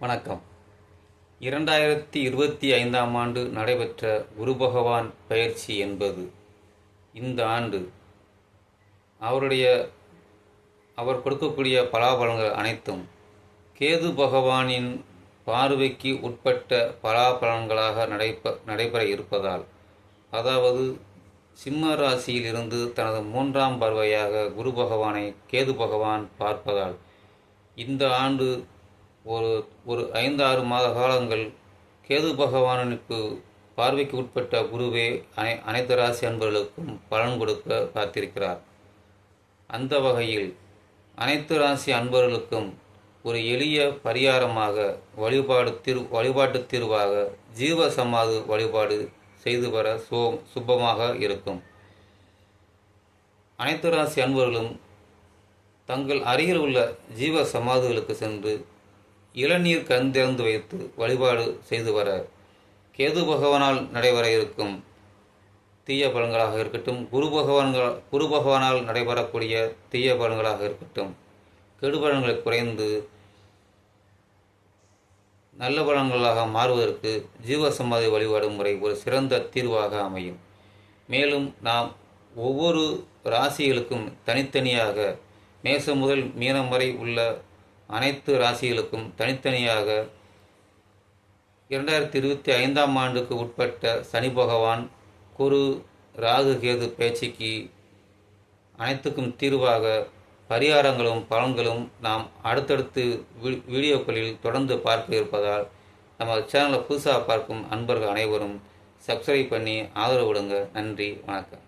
வணக்கம். 2025ஆம் ஆண்டு நடைபெற்ற குரு பகவான் பெயர்ச்சி என்பது இந்த ஆண்டு அவர் கொடுக்கக்கூடிய பலாபலன்கள் அனைத்தும் கேது பகவானின் பார்வைக்கு உட்பட்ட பலாபலன்களாக நடைபெற இருப்பதால், அதாவது சிம்ம ராசியிலிருந்து தனது 3ஆம் பார்வையாக குரு பகவானை கேது பகவான் பார்ப்பதால் இந்த ஆண்டு ஒரு 5-6 மாத காலங்கள் கேது பகவானுக்கு பார்வைக்கு உட்பட்ட குருவே அனைத்து ராசி அன்பர்களுக்கும் பலன் கொடுக்க காத்திருக்கிறார். அந்த வகையில் அனைத்து ராசி அன்பர்களுக்கும் ஒரு எளிய பரிகாரமாக வழிபாட்டு தீர்வாக ஜீவ சமாதி வழிபாடு செய்து வர சுபமாக இருக்கும். அனைத்து ராசி அன்பர்களும் தங்கள் அருகில் உள்ள ஜீவ சமாதிகளுக்கு சென்று இளநீர் கந்திறந்து வைத்து வழிபாடு செய்து வர கேது பகவானால் நடைபெற இருக்கும் தீய பலன்களாக இருக்கட்டும், குரு பகவானால் நடைபெறக்கூடிய தீய பலன்களாக இருக்கட்டும், கெடு பலன்களை குறைந்து நல்ல பலன்களாக மாறுவதற்கு ஜீவசமாதி வழிபாடு முறை ஒரு சிறந்த தீர்வாக அமையும். மேலும் நாம் ஒவ்வொரு ராசிகளுக்கும் தனித்தனியாக மேசம் முதல் மீனம் வரை உள்ள அனைத்து ராசிகளுக்கும் தனித்தனியாக 2025ஆம் ஆண்டுக்கு உட்பட்ட சனி பகவான், குரு, ராகு, கேது பேச்சுக்கு அனைத்துக்கும் தீர்வாக பரிகாரங்களும் பலன்களும் நாம் அடுத்தடுத்து வீடியோக்களில் தொடர்ந்து பார்க்க இருப்பதால் நம்ம சேனலை புதுசாக பார்க்கும் அன்பர்கள் அனைவரும் சப்ஸ்கிரைப் பண்ணி ஆதரவு விடுங்க. நன்றி, வணக்கம்.